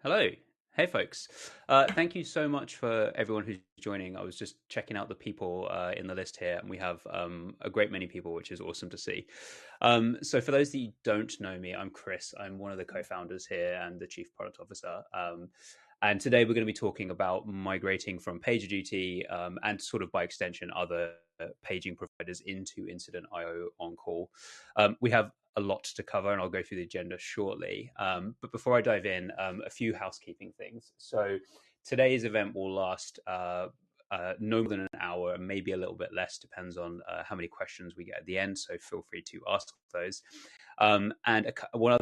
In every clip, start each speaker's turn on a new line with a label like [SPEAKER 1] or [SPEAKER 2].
[SPEAKER 1] Hello. Hey, folks. Thank you so much for everyone who's joining. I was just checking out the people in the list here, and we have a great many people, which is awesome to see. So, for those that you don't know me, I'm Chris. I'm one of the co founders here and the chief product officer. And today we're going to be talking about migrating from PagerDuty and sort of by extension other paging providers into Incident IO on call. We have a lot to cover, and I'll go through the agenda shortly. But before I dive in, a few housekeeping things. So today's event will last no more than an hour, maybe a little bit less, depends on how many questions we get at the end. So feel free to ask those. One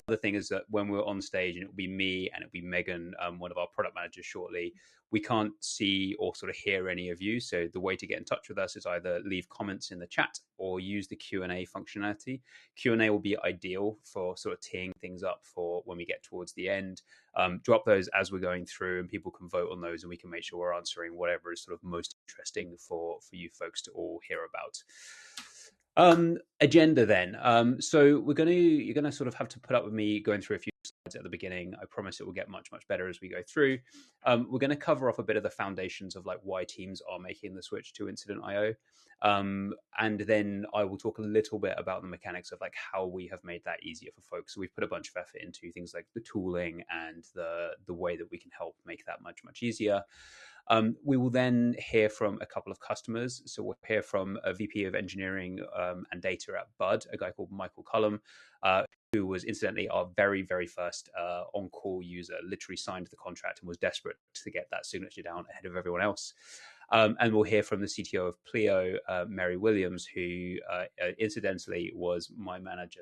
[SPEAKER 1] other thing is that when we're on stage, and it'll be me and it'll be Megan, one of our product managers shortly, we can't see or sort of hear any of you. So the way to get in touch with us is either leave comments in the chat or use the Q&A functionality. Q&A will be ideal for sort of teeing things up for when we get towards the end. Drop those as we're going through, and people can vote on those, and we can make sure we're answering whatever is sort of most interesting for you folks to all hear about. Agenda then. So you're gonna sort of have to put up with me going through a few slides at the beginning. I promise it will get much better as we go through. We're going to cover off a bit of the foundations of like why teams are making the switch to Incident IO, and then I will talk a little bit about the mechanics of like how we have made that easier for folks. So we've put a bunch of effort into things like the tooling and the way that we can help make that much easier. We will then hear from a couple of customers. So we'll hear from a VP of engineering and data at Bud, a guy called Michael Cullum, who was incidentally our very first on-call user, literally signed the contract and was desperate to get that signature down ahead of everyone else. And we'll hear from the CTO of Pleo, Mary Williams, who incidentally was my manager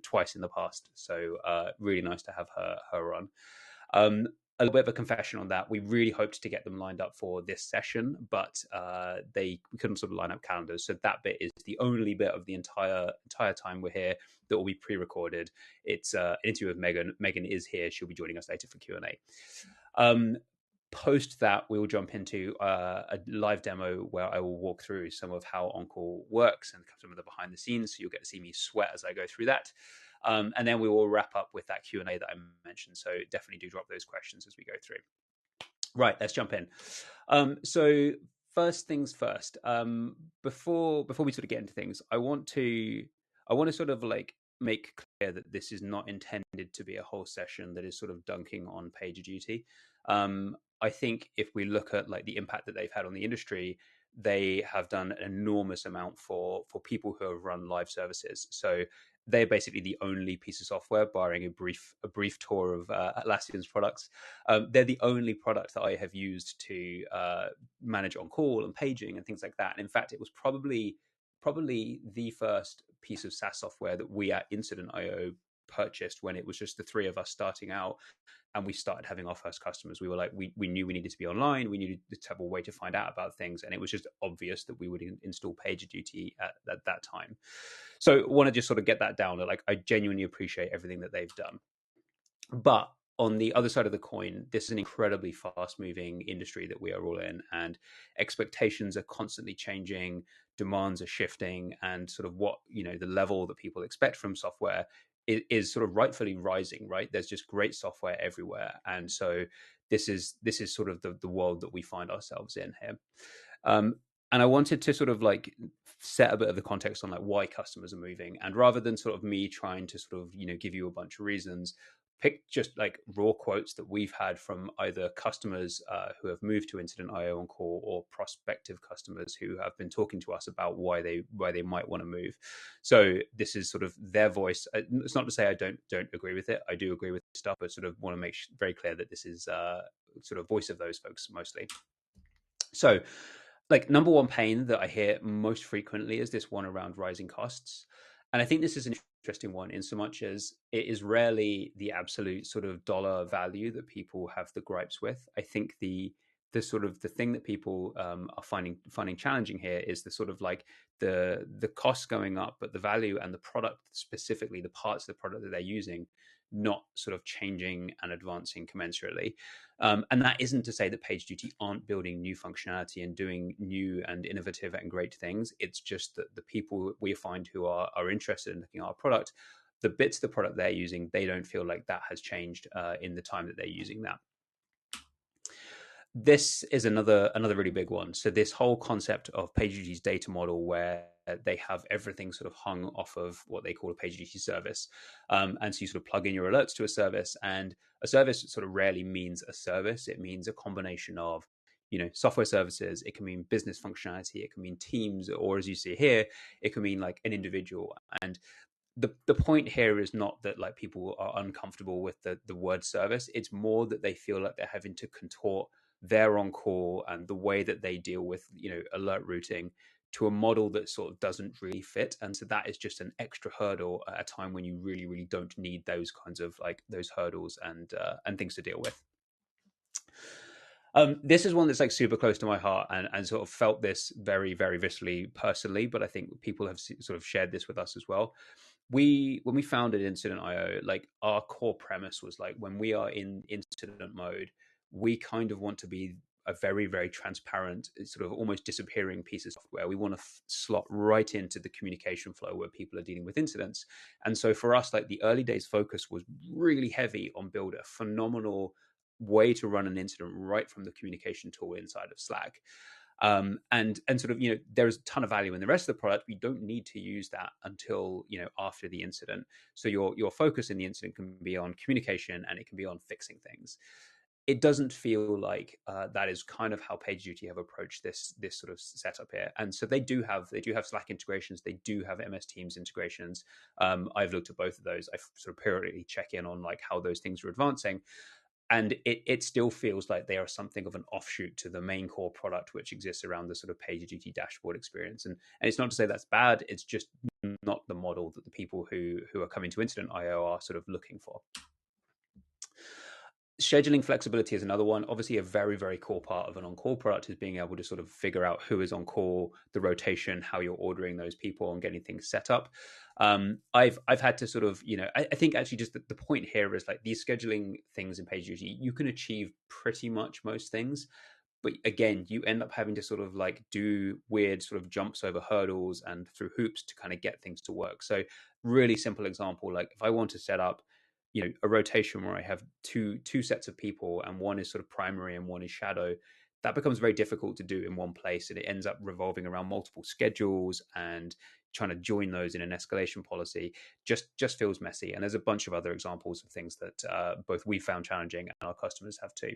[SPEAKER 1] twice in the past. So really nice to have her on. A little bit of a confession on that. We really hoped to get them lined up for this session, but we couldn't sort of line up calendars. So that bit is the only bit of the entire time we're here that will be pre-recorded. It's an interview with Megan. Megan is here. She'll be joining us later for Q&A. Post that, we will jump into a live demo where I will walk through some of how on-call works and some of the behind the scenes. So you'll get to see me sweat as I go through that. And then we will wrap up with that Q&A that I mentioned. So definitely do drop those questions as we go through. Right, let's jump in. So first things first, before we sort of get into things, I want to sort of like make clear that this is not intended to be a whole session that is sort of dunking on PagerDuty. I think if we look at like the impact that they've had on the industry, they have done an enormous amount for people who have run live services. So they're basically the only piece of software, barring a brief tour of Atlassian's products. They're the only product that I have used to manage on call and paging and things like that. And in fact, it was probably the first piece of SaaS software that we at Incident IO purchased when it was just the three of us starting out, and we started having our first customers. We were like, we knew we needed to be online, we needed to have a way to find out about things, and it was just obvious that we would install PagerDuty at that time. So I want to just sort of get that down. Like, I genuinely appreciate everything that they've done, but on the other side of the coin, this is an incredibly fast-moving industry that we are all in, and expectations are constantly changing, demands are shifting, and sort of what the level that people expect from software is sort of rightfully rising. Right, there's just great software everywhere, and so this is sort of the world that we find ourselves in here. And I wanted to sort of like set a bit of the context on like why customers are moving, and rather than sort of me trying to sort of give you a bunch of reasons, pick just like raw quotes that we've had from either customers who have moved to Incident IO on call, or prospective customers who have been talking to us about why they might want to move. So this is sort of their voice. It's not to say I don't agree with it. I do agree with stuff, but sort of want to make very clear that this is sort of voice of those folks mostly. So, like, number one pain that I hear most frequently is this one around rising costs. And I think this is an interesting one in so much as it is rarely the absolute sort of dollar value that people have the gripes with. I think the sort of the thing that people are finding challenging here is the sort of like the costs going up, but the value and the product, specifically the parts of the product that they're using, not sort of changing and advancing commensurately. And that isn't to say that PagerDuty aren't building new functionality and doing new and innovative and great things. It's just that the people we find who are interested in looking at our product, the bits of the product they're using, they don't feel like that has changed in the time that they're using that. This is another really big one. So this whole concept of PagerDuty's data model, where they have everything sort of hung off of what they call a PagerDuty service, and so you sort of plug in your alerts to a service, and a service sort of rarely means a service. It means a combination of software services. It can mean business functionality. It can mean teams, or as you see here, it can mean like an individual. And the point here is not that like people are uncomfortable with the word service. It's more that they feel like they're having to contort their on call and the way that they deal with alert routing to a model that sort of doesn't really fit. And so that is just an extra hurdle at a time when you really really don't need those kinds of like those hurdles and things to deal with. This is one that's like super close to my heart, and sort of felt this very, very viscerally personally, but I think people have sort of shared this with us as well. When we founded Incident IO, like our core premise was like when we are in incident mode, we kind of want to be a very, very transparent, sort of almost disappearing piece of software. We want to slot right into the communication flow where people are dealing with incidents. And so for us, like the early days focus was really heavy on build a phenomenal way to run an incident right from the communication tool inside of Slack. And sort of there's a ton of value in the rest of the product. We don't need to use that until after the incident. So your focus in the incident can be on communication, and it can be on fixing things. It doesn't feel like that is kind of how PagerDuty have approached this sort of setup here. And so they do have Slack integrations, they do have MS Teams integrations. I've looked at both of those. I sort of periodically check in on like how those things are advancing, and it still feels like they are something of an offshoot to the main core product which exists around the sort of PagerDuty dashboard experience. And it's not to say that's bad, it's just not the model that the people who are coming to Incident IO are sort of looking for. Scheduling flexibility is another one. Obviously, a very, very core part of an on-call product is being able to sort of figure out who is on call, the rotation, how you're ordering those people, and getting things set up. I've had to sort of, I think actually just the point here is like these scheduling things in PagerDuty, you can achieve pretty much most things. But again, you end up having to sort of like do weird sort of jumps over hurdles and through hoops to kind of get things to work. So really simple example, like if I want to set up a rotation where I have two sets of people, and one is sort of primary and one is shadow, that becomes very difficult to do in one place, and it ends up revolving around multiple schedules, and trying to join those in an escalation policy just feels messy. And there's a bunch of other examples of things that both we found challenging and our customers have too.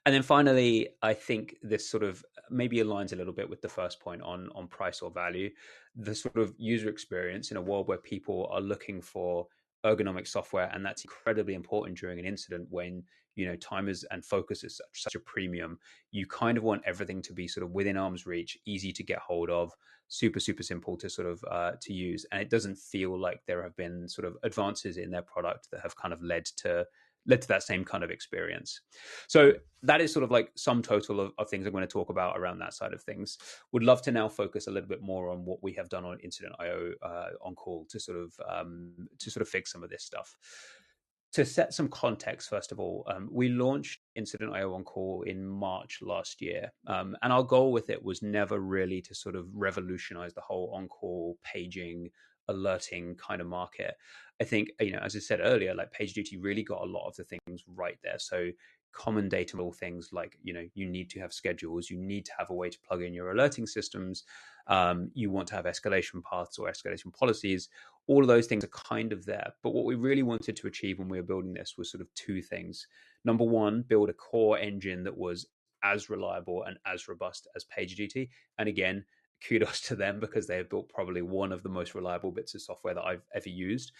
[SPEAKER 1] And then finally, I think this sort of maybe aligns a little bit with the first point on price or value. The sort of user experience in a world where people are looking for ergonomic software, and that's incredibly important during an incident when time is and focus is such a premium. You kind of want everything to be sort of within arm's reach, easy to get hold of, super super simple to sort of to use, and it doesn't feel like there have been sort of advances in their product that have kind of led to that same kind of experience. So that is sort of like some total of things I'm going to talk about around that side of things. Would love to now focus a little bit more on what we have done on Incident IO on call to sort of fix some of this stuff. To set some context, first of all, we launched Incident IO on call in March last year, and our goal with it was never really to sort of revolutionize the whole on call paging alerting kind of market. I think, as I said earlier, like PagerDuty really got a lot of the things right there. So common data model things like, you need to have schedules, you need to have a way to plug in your alerting systems, you want to have escalation paths or escalation policies. All of those things are kind of there. But what we really wanted to achieve when we were building this was sort of two things. Number one, build a core engine that was as reliable and as robust as PagerDuty. And again, kudos to them, because they have built probably one of the most reliable bits of software that I've ever used.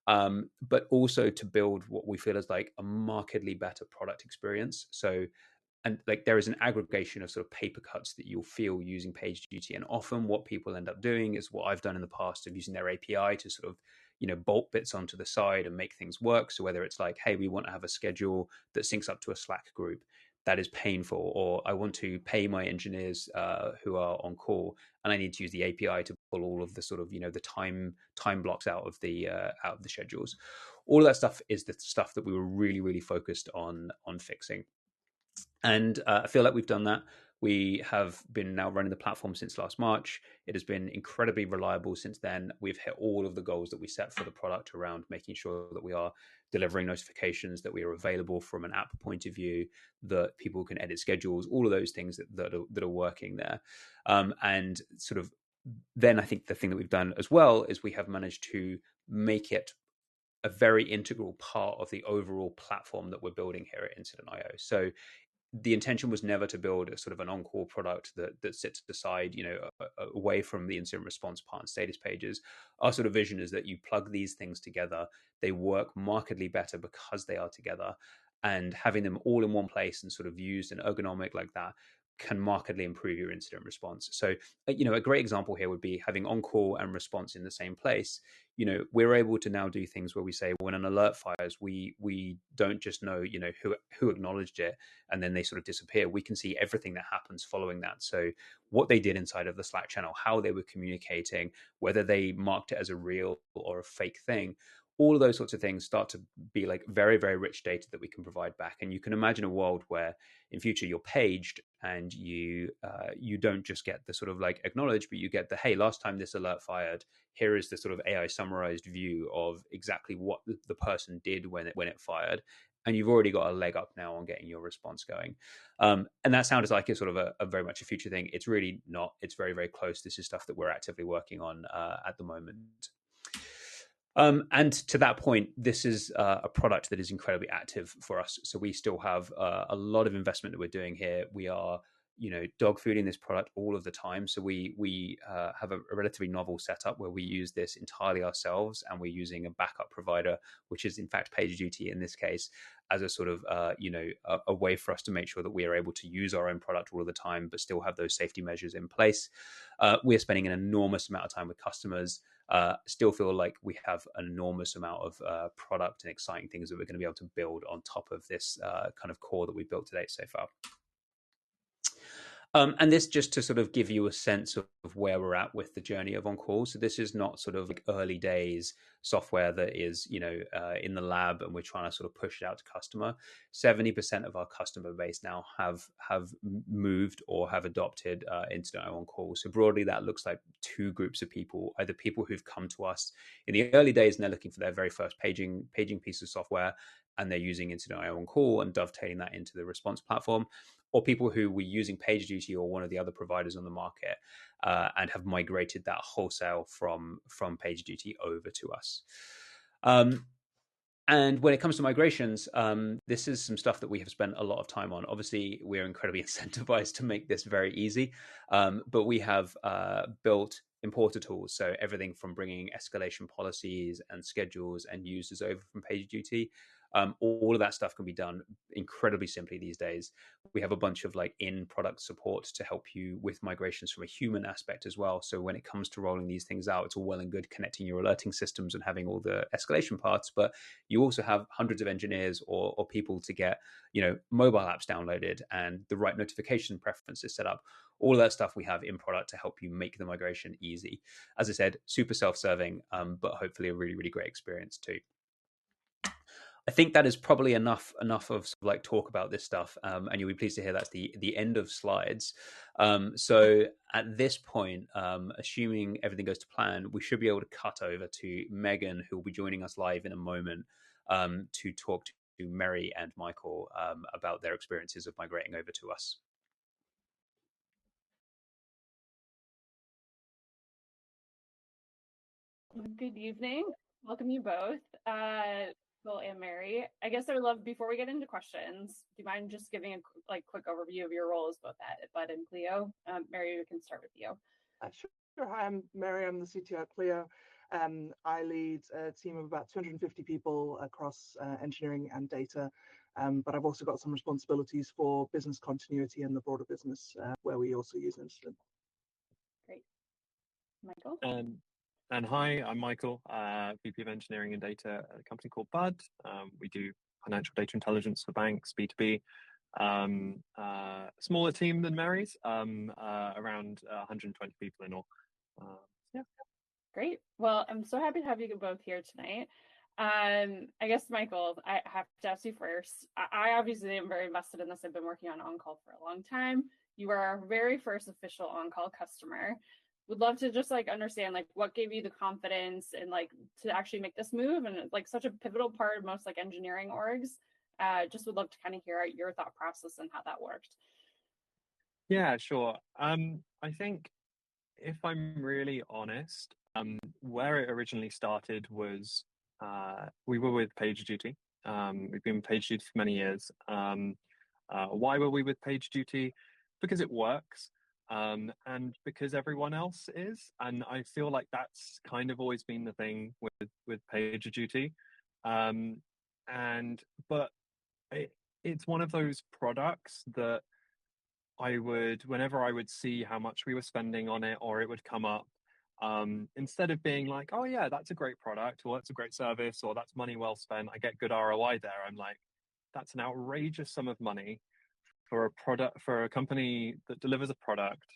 [SPEAKER 1] But also to build what we feel is like a markedly better product experience. So, and like there is an aggregation of sort of paper cuts that you'll feel using PagerDuty. And often what people end up doing is what I've done in the past of using their API to sort of, bolt bits onto the side and make things work. So whether it's like, hey, we want to have a schedule that syncs up to a Slack group, that is painful, or I want to pay my engineers who are on call, and I need to use the API to pull all of the sort of the time blocks out of the schedules. All of that stuff is the stuff that we were really really focused on fixing, and I feel like we've done that. We have been now running the platform since last March. It has been incredibly reliable since then. We've hit all of the goals that we set for the product around making sure that we are delivering notifications, that we are available from an app point of view, that people can edit schedules, all of those things that are working there. And sort of then I think the thing that we've done as well is we have managed to make it a very integral part of the overall platform that we're building here at Incident.io. So the intention was never to build a sort of an on-call product that sits aside, away from the incident response part and status pages. Our sort of vision is that you plug these things together, they work markedly better because they are together, and having them all in one place and sort of used and ergonomic like that can markedly improve your incident response. So, a great example here would be having on-call and response in the same place. We're able to now do things where we say when an alert fires, we don't just know, who acknowledged it and then they sort of disappear. We can see everything that happens following that. So what they did inside of the Slack channel, how they were communicating, whether they marked it as a real or a fake thing. All of those sorts of things start to be like very, very rich data that we can provide back. And you can imagine a world where in future you're paged and you don't just get the sort of like acknowledge, but you get the, hey, last time this alert fired, here is the sort of AI summarized view of exactly what the person did when it fired. And you've already got a leg up now on getting your response going. And that sounds like it's sort of a very much a future thing. It's really not. It's very, very close. This is stuff that we're actively working on at the moment. And to that point, this is a product that is incredibly active for us. So we still have a lot of investment that we're doing here. We are, dog fooding this product all of the time. So we have a relatively novel setup where we use this entirely ourselves, and we're using a backup provider, which is in fact PagerDuty in this case, as a sort of a way for us to make sure that we are able to use our own product all of the time, but still have those safety measures in place. We're spending an enormous amount of time with customers. Still feel like we have an enormous amount of product and exciting things that we're going to be able to build on top of this kind of core that we've built today so far. And this just to sort of give you a sense of where we're at with the journey of on-call. So this is not sort of like early days software that is, in the lab and we're trying to sort of push it out to customer. 70% of our customer base now have moved or have adopted Incident.io on-call. So broadly, that looks like two groups of people, either people who've come to us in the early days and they're looking for their very first paging piece of software, and they're using Incident.io on-call and dovetailing that into the response platform, or people who were using PagerDuty or one of the other providers on the market and have migrated that wholesale from PagerDuty over to us. And when it comes to migrations, this is some stuff that we have spent a lot of time on. Obviously, we're incredibly incentivized to make this very easy, but we have built importer tools. So everything from bringing escalation policies and schedules and users over from PagerDuty. All of that stuff can be done incredibly simply these days. We have a bunch of like in-product support to help you with migrations from a human aspect as well. So when it comes to rolling these things out, it's all well and good connecting your alerting systems and having all the escalation parts, but you also have hundreds of engineers or people to get, mobile apps downloaded and the right notification preferences set up. All of that stuff we have in product to help you make the migration easy. As I said, super self-serving, but hopefully a really, really great experience too. I think that is probably enough of sort of like talk about this stuff, and you'll be pleased to hear that's the end of slides. So at this point, assuming everything goes to plan, we should be able to cut over to Megan, who will be joining us live in a moment to talk to Mary and Michael about their experiences of migrating over to us.
[SPEAKER 2] Good evening. Welcome you both, Phil and Mary. I guess I would love, before we get into questions, do you mind just giving a quick overview of your roles both at Bud and Clio? Mary, we can start with you.
[SPEAKER 3] Sure. Hi, I'm Mary. I'm the CTO at Clio. I lead a team of about 250 people across engineering and data, but I've also got some responsibilities for business continuity and the broader business where we also use Incident.
[SPEAKER 2] Great. Michael?
[SPEAKER 4] And hi, I'm Michael, VP of Engineering and Data at a company called Bud. We do financial data intelligence for banks, B2B. Smaller team than Mary's, around 120 people in all. Yeah.
[SPEAKER 2] Great. Well, I'm so happy to have you both here tonight. I guess, Michael, I have to ask you first. I obviously am very invested in this. I've been working on on-call for a long time. You were our very first official on-call customer. Would love to just like understand like what gave you the confidence and like to actually make this move, and like such a pivotal part of most like engineering orgs. Just would love to kind of hear out your thought process and how that worked.
[SPEAKER 4] Yeah, sure. I think if I'm really honest, where it originally started was we were with PagerDuty. We've been with PagerDuty for many years. Why were we with PagerDuty? Because it works, and because everyone else is. And I feel like that's kind of always been the thing with PagerDuty. But it's one of those products that whenever I would see how much we were spending on it, or it would come up, instead of being like, oh yeah, that's a great product, or that's a great service, or that's money well spent, I get good ROI there. I'm like, that's an outrageous sum of money for a company that delivers a product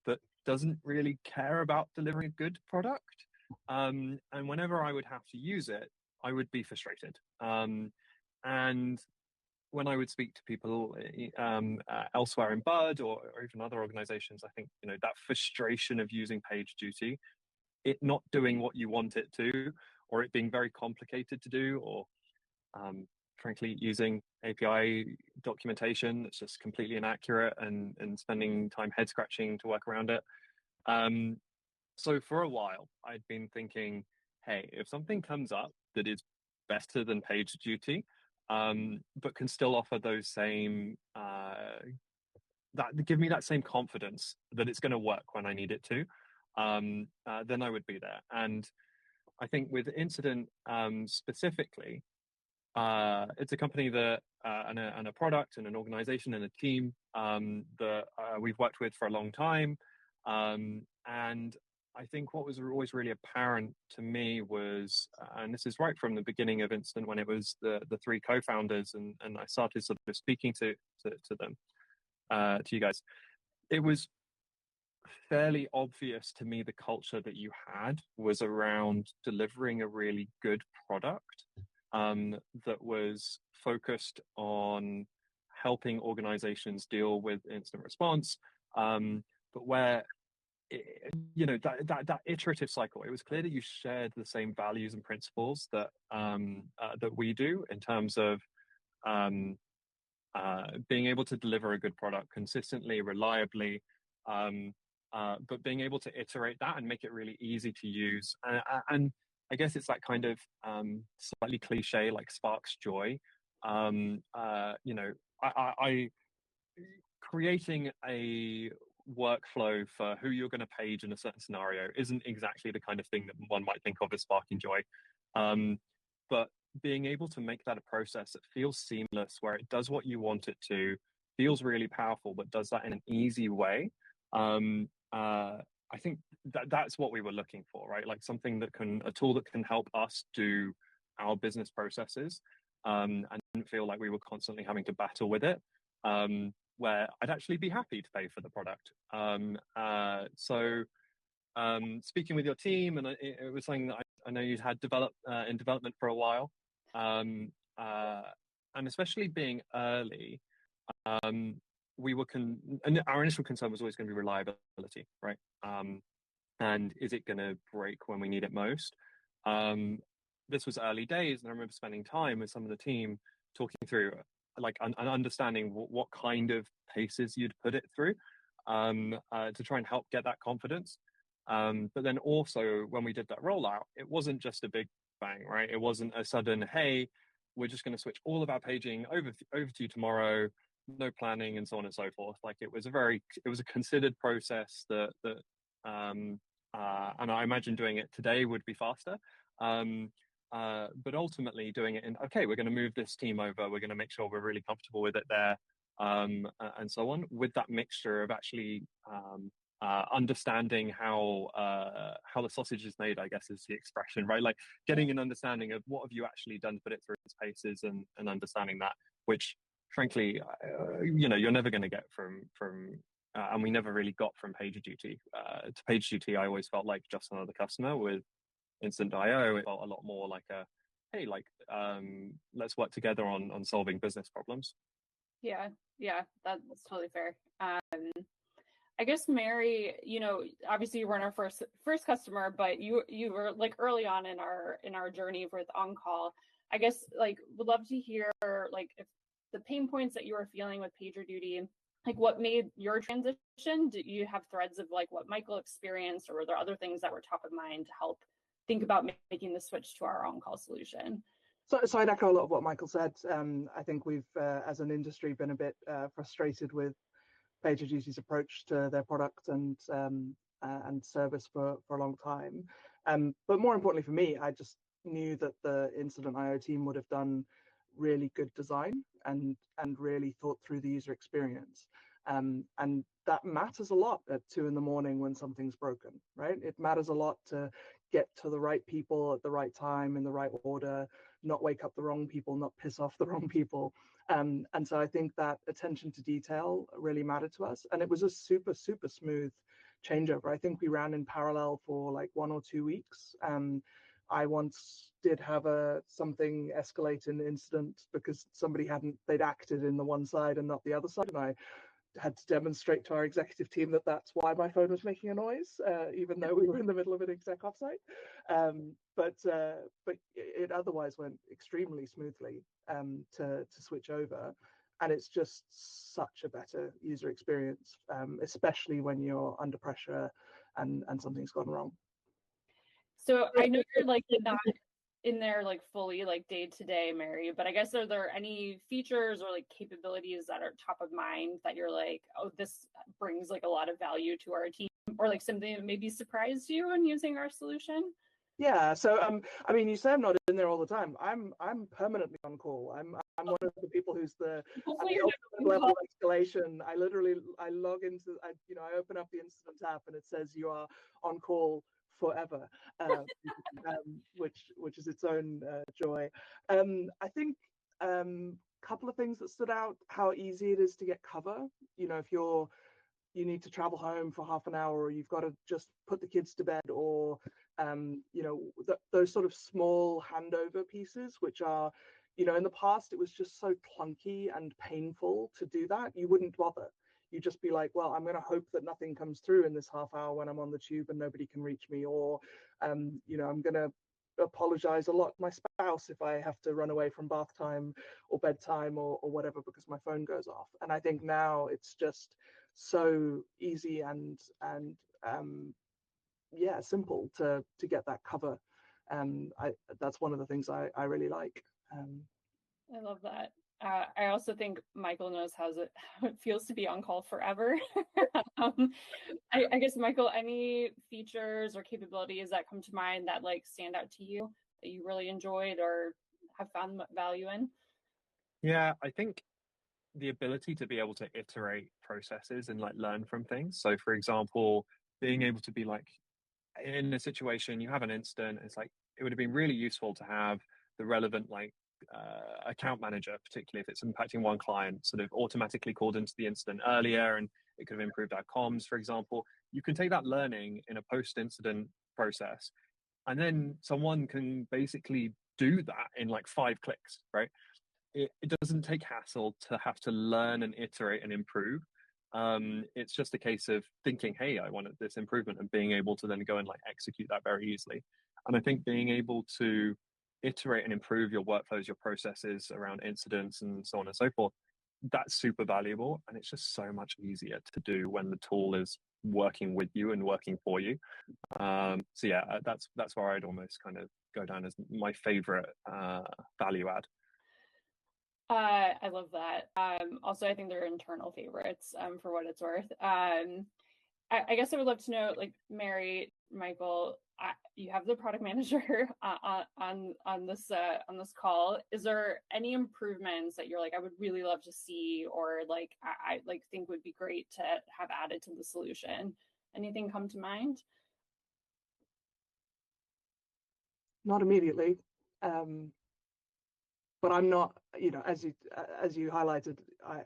[SPEAKER 4] that doesn't really care about delivering a good product. And whenever I would have to use it, I would be frustrated. And when I would speak to people elsewhere in Bud or even other organizations, I think, that frustration of using PagerDuty, it not doing what you want it to, or it being very complicated to do, or frankly, using API documentation that's just completely inaccurate and spending time head scratching to work around it. So for a while, I'd been thinking, hey, if something comes up that is better than PagerDuty, but can still offer those same give me that same confidence that it's going to work when I need it to, then I would be there. And I think with Incident specifically, it's a company that and a product and an organization and a team that we've worked with for a long time, and I think what was always really apparent to me was, and this is right from the beginning of Instant, when it was the three co-founders, and I started sort of speaking to them, to you guys, it was fairly obvious to me the culture that you had was around delivering a really good product that was focused on helping organizations deal with incident response, but where that iterative cycle, it was clear that you shared the same values and principles that we do in terms of being able to deliver a good product consistently, reliably, but being able to iterate that and make it really easy to use. And I guess it's that kind of slightly cliche, like sparks joy. I creating a workflow for who you're going to page in a certain scenario isn't exactly the kind of thing that one might think of as sparking joy. But being able to make that a process that feels seamless, where it does what you want it to, feels really powerful, but does that in an easy way. I think that's what we were looking for, right? Like a tool that can help us do our business processes, and didn't feel like we were constantly having to battle with it, where I'd actually be happy to pay for the product. So speaking with your team, and it was something that I know you'd had in development for a while, and especially being early, and our initial concern was always going to be reliability, right? And is it going to break when we need it most? This was early days, and I remember spending time with some of the team talking through, like, and understanding what kind of paces you'd put it through, to try and help get that confidence. But then also when we did that rollout, it wasn't just a big bang, right? It wasn't a sudden, hey, we're just going to switch all of our paging over to you tomorrow, no planning and so on and so forth. Like it was a considered process that and I imagine doing it today would be faster. But ultimately doing it okay, we're going to move this team over, we're going to make sure we're really comfortable with it there, and so on, with that mixture of actually understanding how the sausage is made, I guess is the expression, right? Like getting an understanding of what have you actually done to put it through its paces, and understanding that, which frankly, you're never going to get from and we never really got from PagerDuty. To PagerDuty, I always felt like just another customer. With Instant.io, it felt a lot more like hey, let's work together on solving business problems.
[SPEAKER 2] Yeah, yeah, that's totally fair. I guess Mary, obviously you weren't our first customer, but you were like early on in our journey with on call. I guess like would love to hear like if the pain points that you were feeling with PagerDuty, like what made your transition? Do you have threads of like what Michael experienced, or were there other things that were top of mind to help think about making the switch to our on call solution?
[SPEAKER 3] So I'd echo a lot of what Michael said. I think we've, as an industry, been a bit frustrated with PagerDuty's approach to their product and service for a long time. But more importantly for me, I just knew that the Incident IO team would have done really good design and really thought through the user experience. And that matters a lot at 2 a.m. when something's broken, right? It matters a lot to get to the right people at the right time in the right order, not wake up the wrong people, not piss off the wrong people. And so I think that attention to detail really mattered to us. And it was a super, super smooth changeover. I think we ran in parallel for like 1 or 2 weeks. I once did have something escalate in the incident because they'd acted in the one side and not the other side. And I had to demonstrate to our executive team that that's why my phone was making a noise, even though we were in the middle of an exec offsite. But it otherwise went extremely smoothly to switch over, and it's just such a better user experience, especially when you're under pressure and something's gone wrong.
[SPEAKER 2] So I know you're like not in there like fully like day to day, Mary, but I guess are there any features or like capabilities that are top of mind that you're like, oh, this brings like a lot of value to our team, or like something that maybe surprised you in using our solution?
[SPEAKER 3] Yeah, so I mean, you say I'm not in there all the time. I'm permanently on call. I'm one of the people who's the level of escalation. I log into, I open up the incident app and it says you are on call forever, which is its own joy. I think a couple of things that stood out: how easy it is to get cover. If you need to travel home for half an hour, or you've got to just put the kids to bed, or those sort of small handover pieces, which are, in the past it was just so clunky and painful to do that. You wouldn't bother. You'd just be like, well, I'm going to hope that nothing comes through in this half hour when I'm on the tube and nobody can reach me, or I'm going to apologize a lot to my spouse if I have to run away from bath time or bedtime or whatever because my phone goes off. And I think now it's just so easy and simple to get that cover. That's one of the things I really like.
[SPEAKER 2] I love that. I also think Michael knows how it feels to be on call forever. I guess, Michael, any features or capabilities that come to mind that like stand out to you that you really enjoyed or have found value in?
[SPEAKER 4] Yeah, I think the ability to be able to iterate processes and like learn from things. So for example, being able to be like in a situation, you have an incident, it's like it would have been really useful to have the relevant account manager, particularly if it's impacting one client, sort of automatically called into the incident earlier, and it could have improved our comms, for example. You can take that learning in a post-incident process, and then someone can basically do that in like 5 clicks, right? It doesn't take hassle to have to learn and iterate and improve. It's just a case of thinking, hey, I wanted this improvement, and being able to then go and like execute that very easily. And I think being able to iterate and improve your workflows, your processes around incidents and so on and so forth, that's super valuable. And it's just so much easier to do when the tool is working with you and working for you. So yeah, that's where I'd almost kind of go down as my favorite value add.
[SPEAKER 2] I love that. Also, I think they're internal favorites for what it's worth. I guess I would love to know, like, Mary, Michael, you have the product manager on this call. Is there any improvements that you're like, I would really love to see, or like I like think would be great to have added to the solution? Anything come to mind?
[SPEAKER 3] Not immediately. But I'm not, as you highlighted, I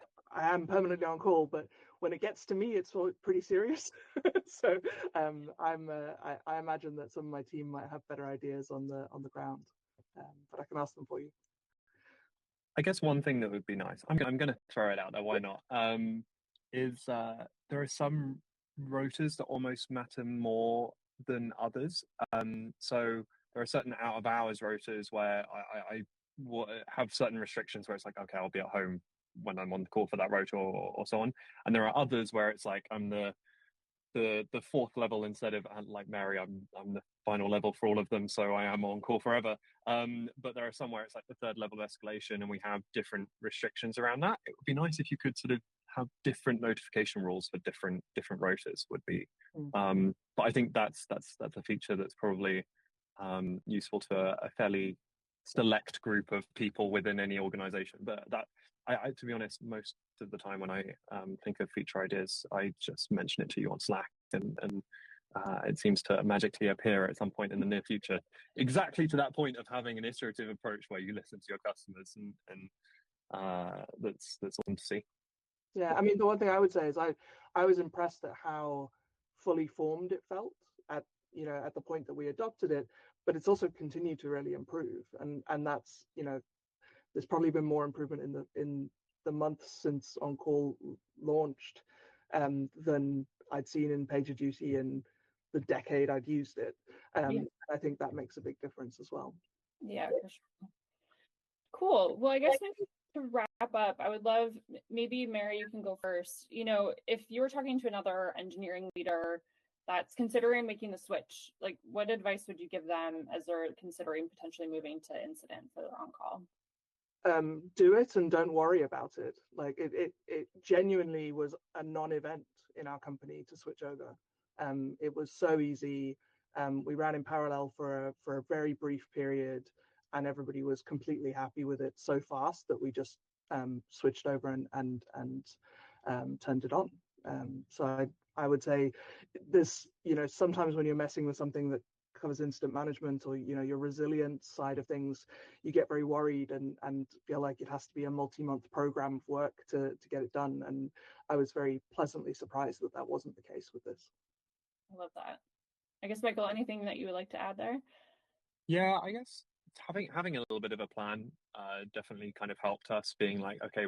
[SPEAKER 3] am permanently on call, but when it gets to me, it's all pretty serious. So I imagine that some of my team might have better ideas on the ground, but I can ask them for you.
[SPEAKER 4] I guess one thing that would be nice, I'm going to throw it out there, why not? Is there are some rotors that almost matter more than others. So there are certain out of hours rotors where I have certain restrictions where it's like, okay, I'll be at home when I'm on the call for that rotor or so on. And there are others where it's like I'm the fourth level instead of like Mary, I'm the final level for all of them, so I am on call forever. But there are somewhere it's like the third level of escalation, and we have different restrictions around that. It would be nice if you could sort of have different notification rules for different rotors. Would be, but I think that's a feature that's probably useful to a fairly select group of people within any organization. But that I to be honest, most of the time when I think of feature ideas, I just mention it to you on Slack, and it seems to magically appear at some point in the near future, exactly to that point of having an iterative approach where you listen to your customers, and that's awesome to see.
[SPEAKER 3] Yeah, I mean, the one thing I would say is I was impressed at how fully formed it felt at at the point that we adopted it, but it's also continued to really improve, and that's there's probably been more improvement in the months since On Call launched than I'd seen in PagerDuty in the decade I'd used it. I think that makes a big difference as well.
[SPEAKER 2] Yeah, for sure. Cool. Well, I guess maybe to wrap up, I would love, maybe Mary, you can go first. If you were talking to another engineering leader that's considering making the switch, like what advice would you give them as they're considering potentially moving to incident for their on-call?
[SPEAKER 3] Do it and don't worry about it. Like it genuinely was a non-event in our company to switch over. It was so easy. We ran in parallel for a very brief period, and everybody was completely happy with it so fast that we just switched over and turned it on. So I would say this, sometimes when you're messing with something that covers incident management or your resilience side of things, you get very worried and feel like it has to be a multi-month program of work to get it done. And I was very pleasantly surprised that wasn't the case with this.
[SPEAKER 2] I love that. I guess, Michael, anything that you would like to add there?
[SPEAKER 4] Yeah, I guess having a little bit of a plan definitely kind of helped us, being like, okay,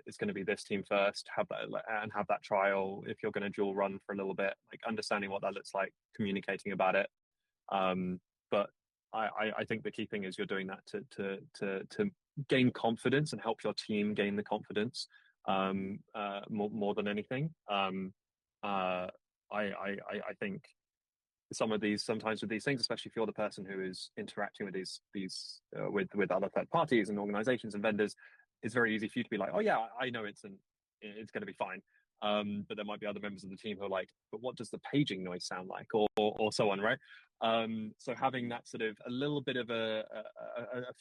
[SPEAKER 4] it's gonna be this team first, have that trial. If you're gonna dual run for a little bit, like understanding what that looks like, communicating about it. But I think the key thing is you're doing that to gain confidence and help your team gain the confidence more than anything. I think sometimes with these things, especially if you're the person who is interacting with these with other third parties and organizations and vendors, it's very easy for you to be like, oh yeah, I know it's going to be fine. But there might be other members of the team who are like, but what does the paging noise sound like, or so on, right? So having that sort of a little bit of a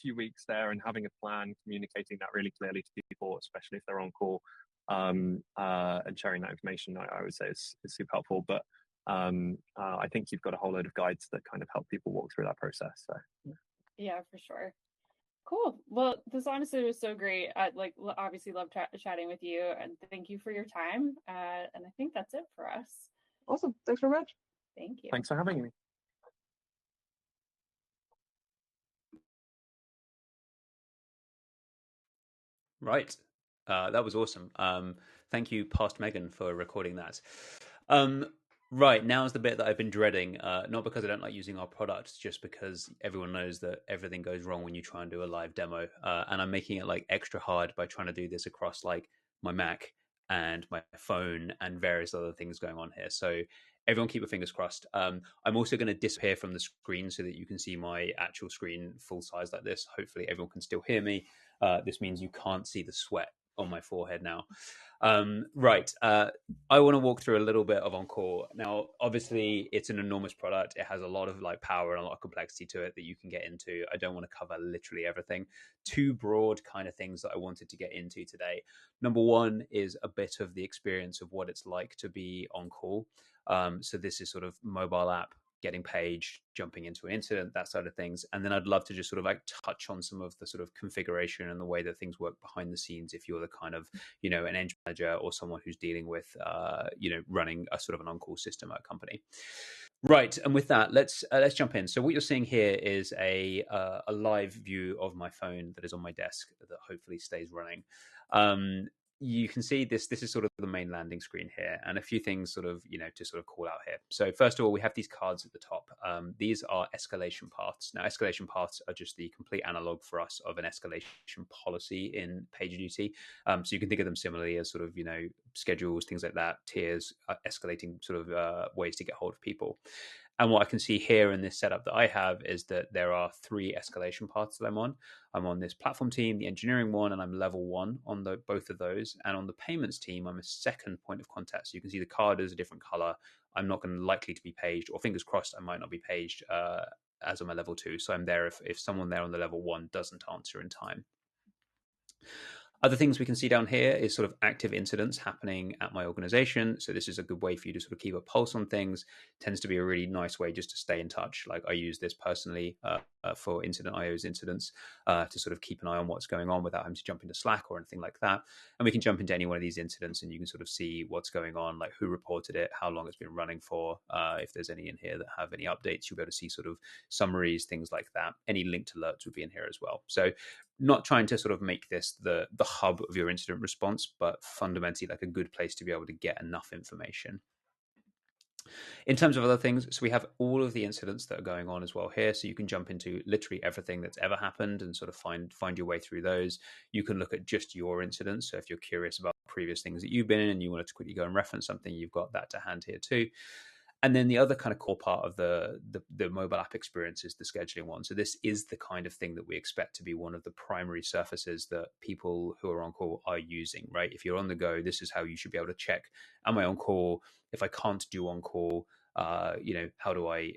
[SPEAKER 4] few weeks there and having a plan, communicating that really clearly to people, especially if they're on call, and sharing that information, I would say is super helpful. But I think you've got a whole load of guides that kind of help people walk through that process. So
[SPEAKER 2] yeah, for sure. Cool. Well, this honestly was so great. I obviously love chatting with you, and thank you for your time. And I think that's it for us.
[SPEAKER 3] Awesome. Thanks very much.
[SPEAKER 2] Thank you.
[SPEAKER 4] Thanks for having me.
[SPEAKER 1] Right. That was awesome. Thank you, Past Megan, for recording that. Right, now is the bit that I've been dreading, not because I don't like using our products, just because everyone knows that everything goes wrong when you try and do a live demo. And I'm making it like extra hard by trying to do this across like my Mac and my phone and various other things going on here. So everyone keep your fingers crossed. I'm also going to disappear from the screen so that you can see my actual screen full size like this. Hopefully everyone can still hear me. This means you can't see the sweat on my forehead now. Right. I want to walk through a little bit of On-Call. Now, obviously, it's an enormous product. It has a lot of like power and a lot of complexity to it that you can get into. I don't want to cover literally everything. Two broad kind of things that I wanted to get into today. Number one is a bit of the experience of what it's like to be on call. So this is sort of mobile app, getting paged, jumping into an incident, that sort of things. And then I'd love to just sort of like touch on some of the sort of configuration and the way that things work behind the scenes if you're the kind of, an engine manager or someone who's dealing with, running a sort of an on-call system at a company. Right, and with that, let's jump in. So what you're seeing here is a live view of my phone that is on my desk that hopefully stays running. You can see this is sort of the main landing screen here, and a few things sort of to sort of call out here. So first of all, we have these cards at the top. These are escalation paths. Now, escalation paths are just the complete analog for us of an escalation policy in PagerDuty. So you can think of them similarly as sort of schedules, things like that, tiers, escalating sort of ways to get hold of people. And what I can see here in this setup that I have is that there are 3 escalation paths that I'm on. I'm on this platform team, the engineering one, and I'm level 1 on both of those. And on the payments team, I'm a second point of contact. So you can see the card is a different color. I'm not going to likely to be paged, or fingers crossed, I might not be paged as I'm a level 2. So I'm there if someone there on the level 1 doesn't answer in time. Other things we can see down here is sort of active incidents happening at my organization. So this is a good way for you to sort of keep a pulse on things. Tends to be a really nice way just to stay in touch. Like I use this personally for Incident IO's incidents to sort of keep an eye on what's going on without having to jump into Slack or anything like that. And we can jump into any one of these incidents and you can sort of see what's going on, like who reported it, how long it's been running for. If there's any in here that have any updates, you'll be able to see sort of summaries, things like that. Any linked alerts would be in here as well. So not trying to sort of make this the hub of your incident response, but fundamentally like a good place to be able to get enough information. In terms of other things, so we have all of the incidents that are going on as well here. So you can jump into literally everything that's ever happened and sort of find your way through those. You can look at just your incidents. So if you're curious about previous things that you've been in and you wanted to quickly go and reference something, you've got that to hand here too. And then the other kind of core part of the mobile app experience is the scheduling one. So this is the kind of thing that we expect to be one of the primary surfaces that people who are on call are using, right? If you're on the go, this is how you should be able to check, am I on call? If I can't do on call, how do I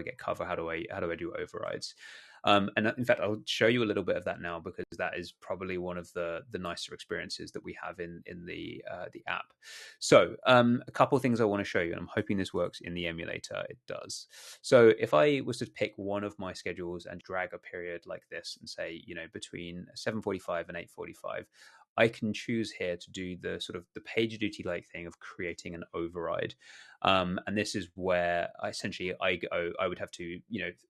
[SPEAKER 1] get cover? How do I do overrides? And in fact, I'll show you a little bit of that now because that is probably one of the nicer experiences that we have in the app. So a couple of things I want to show you, and I'm hoping this works in the emulator. It does. So if I was to pick one of my schedules and drag a period like this and say, between 7:45 and 8:45, I can choose here to do the sort of the PagerDuty like thing of creating an override. And this is where I would have to,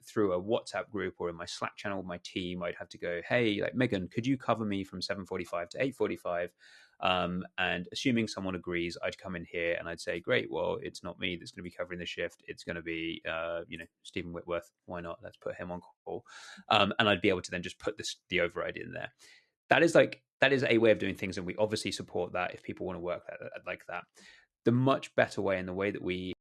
[SPEAKER 1] through a WhatsApp group or in my Slack channel with my team, I'd have to go, hey, like Megan, could you cover me from 7:45 to 8:45? And assuming someone agrees, I'd come in here and I'd say, great, well, it's not me that's going to be covering the shift. It's going to be, Stephen Whitworth. Why not? Let's put him on call. And I'd be able to then just put the override in there. That is a way of doing things, and we obviously support that if people want to work like that. The much better way, and the way that we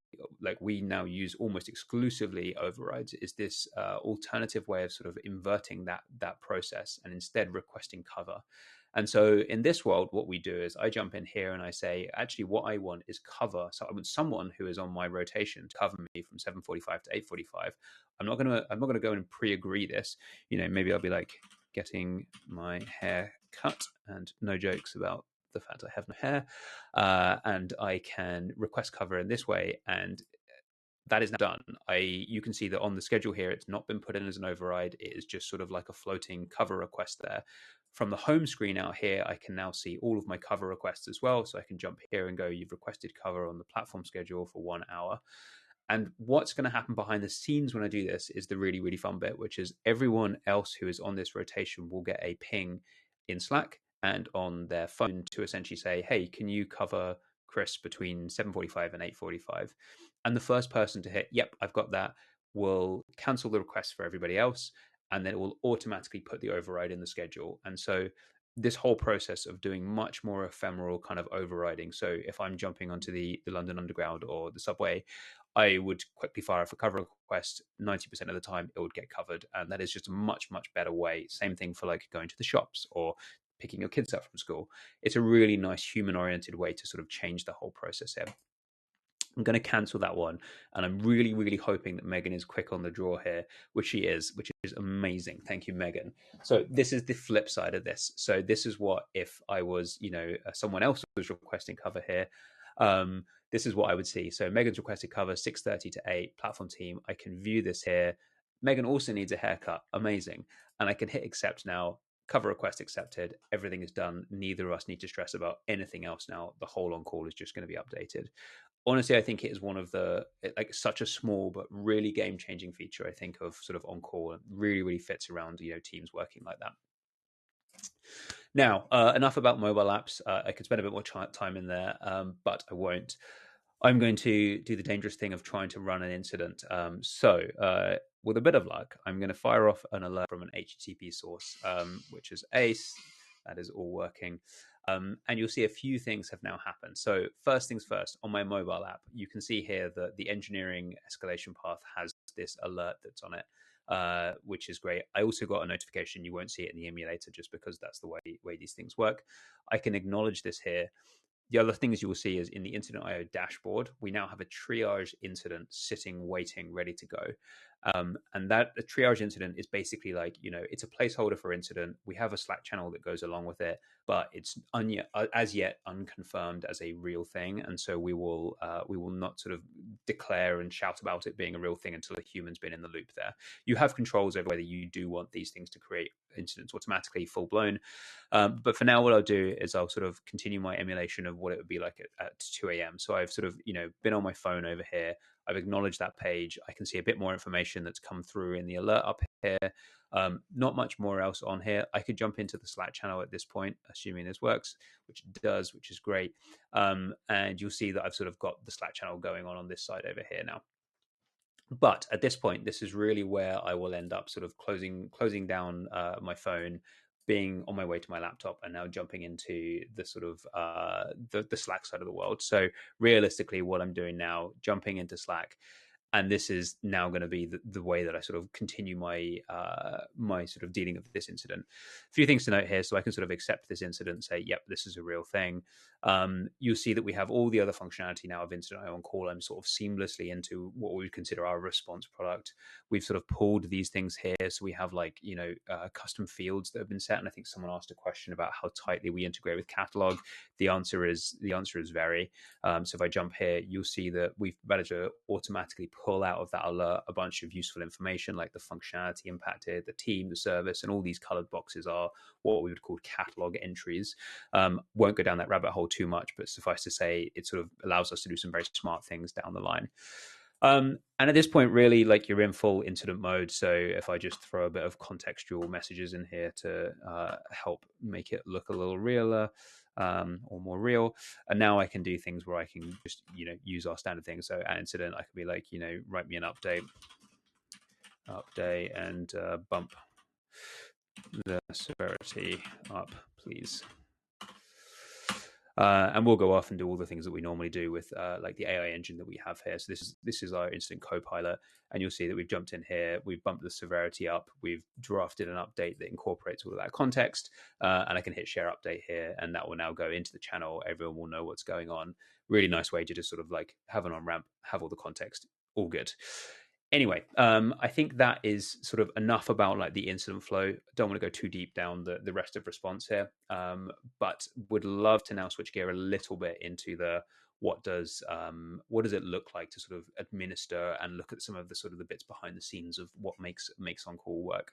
[SPEAKER 1] now use almost exclusively overrides, is this alternative way of sort of inverting that process and instead requesting cover. And so in this world, what we do is I jump in here and I say, actually, what I want is cover. So I want someone who is on my rotation to cover me from 7:45 to 8:45. I'm not gonna go and pre-agree this. Maybe I'll be like, getting my hair cut, and no jokes about the fact I have no hair, and I can request cover in this way, and that is now done. You can see that on the schedule here, it's not been put in as an override. It is just sort of like a floating cover request there. From the home screen out here, I can now see all of my cover requests as well. So I can jump here and go, you've requested cover on the platform schedule for 1 hour. And what's going to happen behind the scenes when I do this is the really, really fun bit, which is everyone else who is on this rotation will get a ping in Slack and on their phone to essentially say, hey, can you cover Chris between 7:45 and 8:45? And the first person to hit, yep, I've got that, will cancel the request for everybody else. And then it will automatically put the override in the schedule. And so this whole process of doing much more ephemeral kind of overriding. So if I'm jumping onto the London Underground or the subway, I would quickly fire off a cover request. 90% of the time, it would get covered. And that is just a much, much better way. Same thing for like going to the shops or picking your kids up from school. It's a really nice human-oriented way to sort of change the whole process here. I'm going to cancel that one. And I'm really, really hoping that Megan is quick on the draw here, which she is, which is amazing. Thank you, Megan. So this is the flip side of this. So this is what if I was, someone else was requesting cover here. This is what I would see. So Megan's requested cover 6:30 to 8, platform team. I can view this here. Megan also needs a haircut. Amazing. And I can hit accept now. Cover request accepted. Everything is done. Neither of us need to stress about anything else now. The whole on call is just going to be updated. honestly, I think it is one of the like such a small but really game-changing feature, I think, of sort of on-call, and really fits around teams working like that. Now, enough about mobile apps. I could spend a bit more time in there, but I won't. I'm going to do the dangerous thing of trying to run an incident. So with a bit of luck, I'm going to fire off an alert from an HTTP source, which is ACE. That is all working. And you'll see a few things have now happened. So first things first, on my mobile app, you can see here that the engineering escalation path has this alert that's on it. Which is great. I also got a notification. You won't see it in the emulator just because that's the way these things work. I can acknowledge this here. The other things you will see is in the Incident.io dashboard, we now have a triage incident sitting, waiting, ready to go. And that a triage incident is basically like, it's a placeholder for incident. We have a Slack channel that goes along with it, but it's as yet unconfirmed as a real thing. And so we will not sort of declare and shout about it being a real thing until a human's been in the loop there. You have controls over whether you do want these things to create incidents automatically, full blown. But for now, what I'll do is I'll sort of continue my emulation of what it would be like at 2 a.m. So I've sort of, been on my phone over here. I've acknowledged that page. I can see a bit more information that's come through in the alert up here. Not much more else on here. I could jump into the Slack channel at this point, assuming this works, which it does, which is great. And you'll see that I've sort of got the Slack channel going on this side over here now. But at this point, this is really where I will end up sort of closing down my phone, being on my way to my laptop, and now jumping into the sort of the Slack side of the world. So realistically, what I'm doing now, jumping into Slack, and this is now going to be the way that I sort of continue my my sort of dealing of this incident. A few things to note here, so I can sort of accept this incident and say, yep, this is a real thing. You'll see that we have all the other functionality now of Incident.io on call. I'm sort of seamlessly into what we would consider our response product. We've sort of pulled these things here, so we have like custom fields that have been set. And I think someone asked a question about how tightly we integrate with catalog. The answer is very. So if I jump here, you'll see that we've managed to automatically pull out of that alert a bunch of useful information like the functionality impacted, the team, the service, and all these colored boxes are what we would call catalog entries. Won't go down that rabbit hole too much, but suffice to say, it sort of allows us to do some very smart things down the line. And at this point, really, like you're in full incident mode. So if I just throw a bit of contextual messages in here to help make it look a little realer, or more real. And now I can do things where I can just, use our standard things. So at incident, I could be like, write me an update and bump the severity up, please. And we'll go off and do all the things that we normally do with like the AI engine that we have here. So this is our incident copilot, and you'll see that we've jumped in here, we've bumped the severity up, we've drafted an update that incorporates all of that context, and I can hit share update here, and that will now go into the channel. Everyone will know what's going on. Really nice way to just sort of like have an on-ramp, have all the context, all good. Anyway, I think that is sort of enough about like the incident flow. Don't want to go too deep down the rest of response here, but would love to now switch gear a little bit into the what does it look like to sort of administer and look at some of the sort of the bits behind the scenes of what makes on-call work.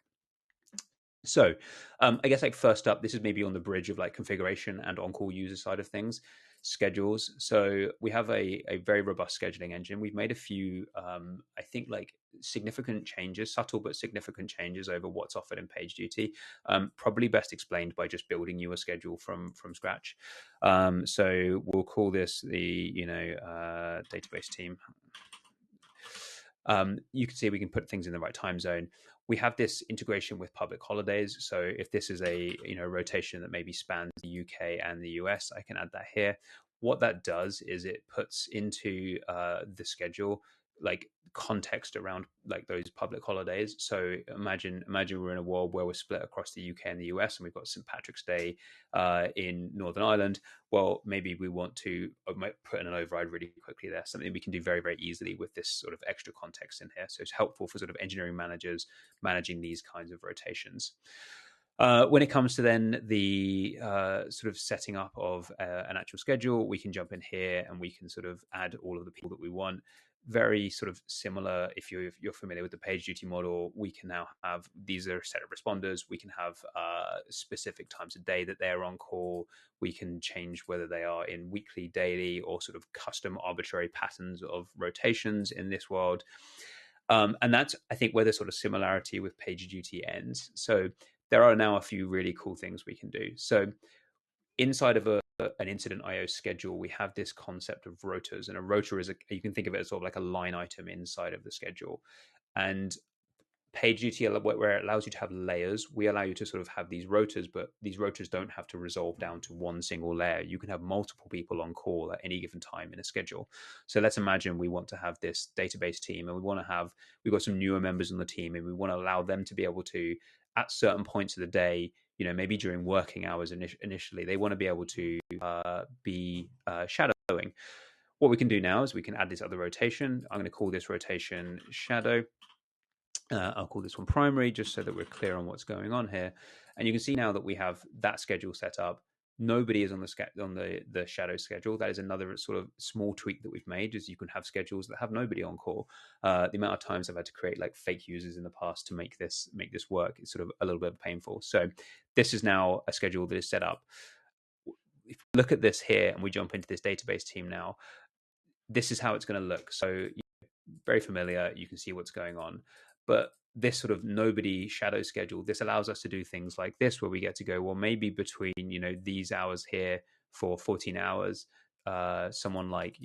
[SPEAKER 1] So I guess like first up, this is maybe on the bridge of like configuration and on-call user side of things, schedules. So we have a very robust scheduling engine. We've made a few, I think like significant changes, subtle but significant changes over what's offered in PagerDuty. Probably best explained by just building you a schedule from scratch. So we'll call this the, database team. You can see we can put things in the right time zone. We have this integration with public holidays. So if this is a rotation that maybe spans the UK and the US, I can add that here. What that does is it puts into the schedule like context around like those public holidays. So imagine we're in a world where we're split across the UK and the US, and we've got St. Patrick's Day in Northern Ireland. Well, maybe we want to put in an override really quickly there, something we can do very, very easily with this sort of extra context in here. So it's helpful for sort of engineering managers managing these kinds of rotations. When it comes to then the sort of setting up of an actual schedule, we can jump in here and we can sort of add all of the people that we want. very sort of similar. If you're familiar with the PagerDuty model, we can now have, these are a set of responders. We can have specific times of day that they're on call. We can change whether they are in weekly, daily, or sort of custom arbitrary patterns of rotations in this world. And that's, I think, where the sort of similarity with PagerDuty ends. So there are now a few really cool things we can do. So inside of an incident IO schedule, we have this concept of rotas, and a rota is you can think of it as sort of like a line item inside of the schedule. And PagerDuty, where it allows you to have layers, we allow you to sort of have these rotas, but these rotas don't have to resolve down to one single layer. You can have multiple people on call at any given time in a schedule. So let's imagine we want to have this database team, and we've got some newer members on the team, and we want to allow them to be able to, at certain points of the day, maybe during working hours initially, they want to be able to be shadowing. What we can do now is we can add this other rotation. I'm going to call this rotation shadow. I'll call this one primary, just so that we're clear on what's going on here. And you can see now that we have that schedule set up. Nobody is on the shadow schedule. That is another sort of small tweak that we've made, is you can have schedules that have nobody on call. The amount of times I've had to create like fake users in the past to make this work is sort of a little bit painful. So this is now a schedule that is set up. If we look at this here and we jump into this database team now, this is how it's going to look. So very familiar, you can see what's going on. But this sort of nobody shadow schedule, this allows us to do things like this, where we get to go, well, maybe between, these hours here for 14 hours, someone like,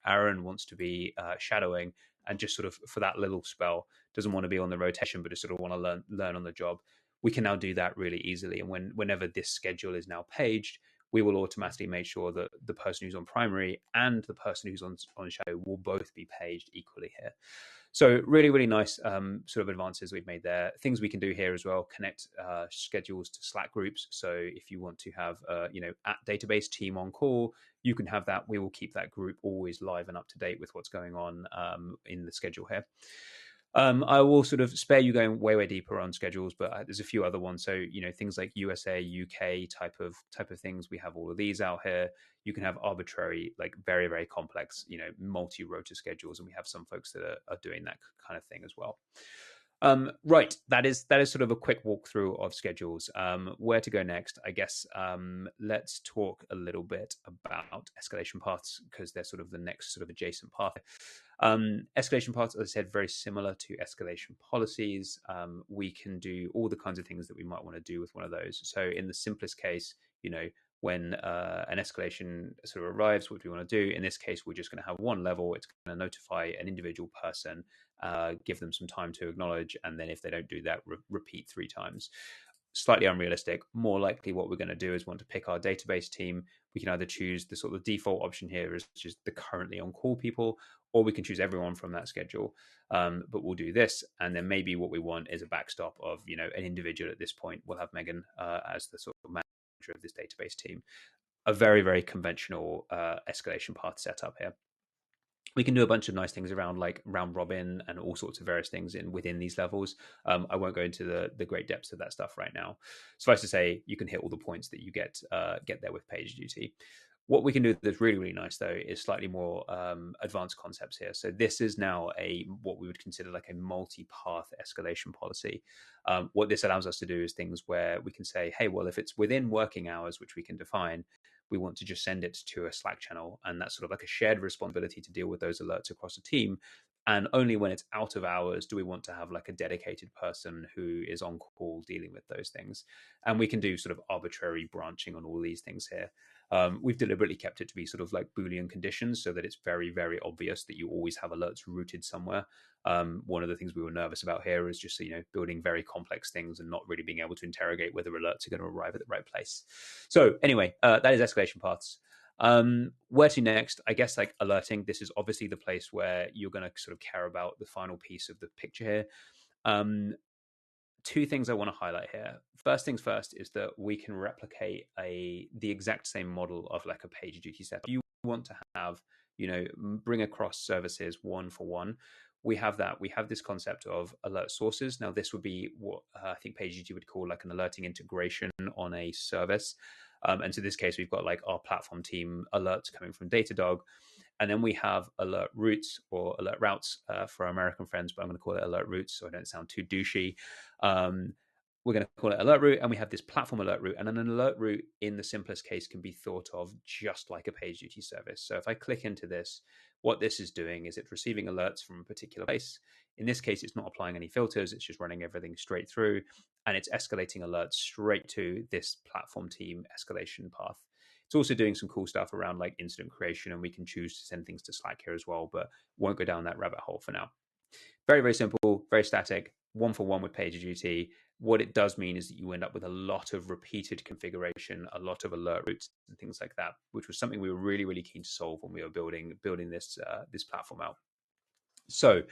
[SPEAKER 1] Aaron wants to be shadowing, and just sort of for that little spell doesn't want to be on the rotation, but just sort of want to learn on the job. We can now do that really easily. And whenever this schedule is now paged, we will automatically make sure that the person who's on primary and the person who's on shadow will both be paged equally here. So really, really nice sort of advances we've made there. Things we can do here as well, connect schedules to Slack groups. So if you want to have, at database team on call, you can have that. We will keep that group always live and up to date with what's going on in the schedule here. I will sort of spare you going way, way deeper on schedules, but there's a few other ones. So, things like USA, UK type of things. We have all of these out here. You can have arbitrary, like very, very complex, multi-rota schedules. And we have some folks that are doing that kind of thing as well. Right. That is sort of a quick walkthrough of schedules. Where to go next? I guess let's talk a little bit about escalation paths, because they're sort of the next sort of adjacent path. Escalation paths, as I said, very similar to escalation policies. We can do all the kinds of things that we might want to do with one of those. So in the simplest case, when an escalation sort of arrives, what do we want to do? In this case, we're just going to have one level. It's going to notify an individual person, give them some time to acknowledge, and then if they don't do that, repeat 3 times. Slightly unrealistic. More likely what we're going to do is want to pick our database team. We can either choose the sort of default option here, is just the currently on call people, or we can choose everyone from that schedule. But we'll do this, and then maybe what we want is a backstop of an individual at this point. We'll have Megan as the sort of manager of this database team. A very, very conventional escalation path setup here. We can do a bunch of nice things around like round robin and all sorts of various things within these levels. I won't go into the great depths of that stuff right now. Suffice to say, you can hit all the points that you get there with PagerDuty. What we can do that's really, really nice, though, is slightly more advanced concepts here. So this is now what we would consider like a multi-path escalation policy. What this allows us to do is things where we can say, hey, well, if it's within working hours, which we can define, we want to just send it to a Slack channel. And that's sort of like a shared responsibility to deal with those alerts across a team. And only when it's out of hours do we want to have like a dedicated person who is on call dealing with those things. And we can do sort of arbitrary branching on all these things here. We've deliberately kept it to be sort of like Boolean conditions so that it's very, very obvious that you always have alerts rooted somewhere. One of the things we were nervous about here is just, building very complex things and not really being able to interrogate whether alerts are going to arrive at the right place. So anyway, that is escalation paths. Where to next? I guess like alerting. This is obviously the place where you're going to sort of care about the final piece of the picture here. 2 things I want to highlight here. First things first is that we can replicate the exact same model of like a PagerDuty setup. If you want to have, bring across services one for one, we have that. We have this concept of alert sources. Now, this would be what I think PagerDuty would call like an alerting integration on a service. And so in this case, we've got like our platform team alerts coming from Datadog. And then we have alert routes or alert routes for our American friends, but I'm going to call it alert routes so I don't sound too douchey. We're going to call it alert route, and we have this platform alert route. And an alert route in the simplest case can be thought of just like a PagerDuty service. So if I click into this, what this is doing is it's receiving alerts from a particular place. In this case, it's not applying any filters. It's just running everything straight through, and it's escalating alerts straight to this platform team escalation path. It's also doing some cool stuff around like incident creation, and we can choose to send things to Slack here as well, but won't go down that rabbit hole for now. Very, very simple, very static, one for one with PagerDuty. What it does mean is that you end up with a lot of repeated configuration, a lot of alert routes and things like that, which was something we were really, really keen to solve when we were building this platform out. So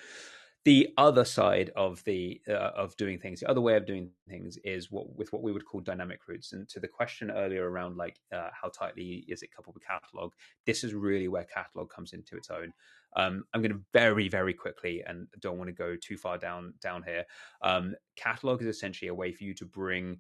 [SPEAKER 1] the other side of doing things, the other way of doing things is what we would call dynamic routes. And to the question earlier around like how tightly is it coupled with catalog, this is really where catalog comes into its own. I'm going to very, very quickly, and don't want to go too far down here. Catalog is essentially a way for you to bring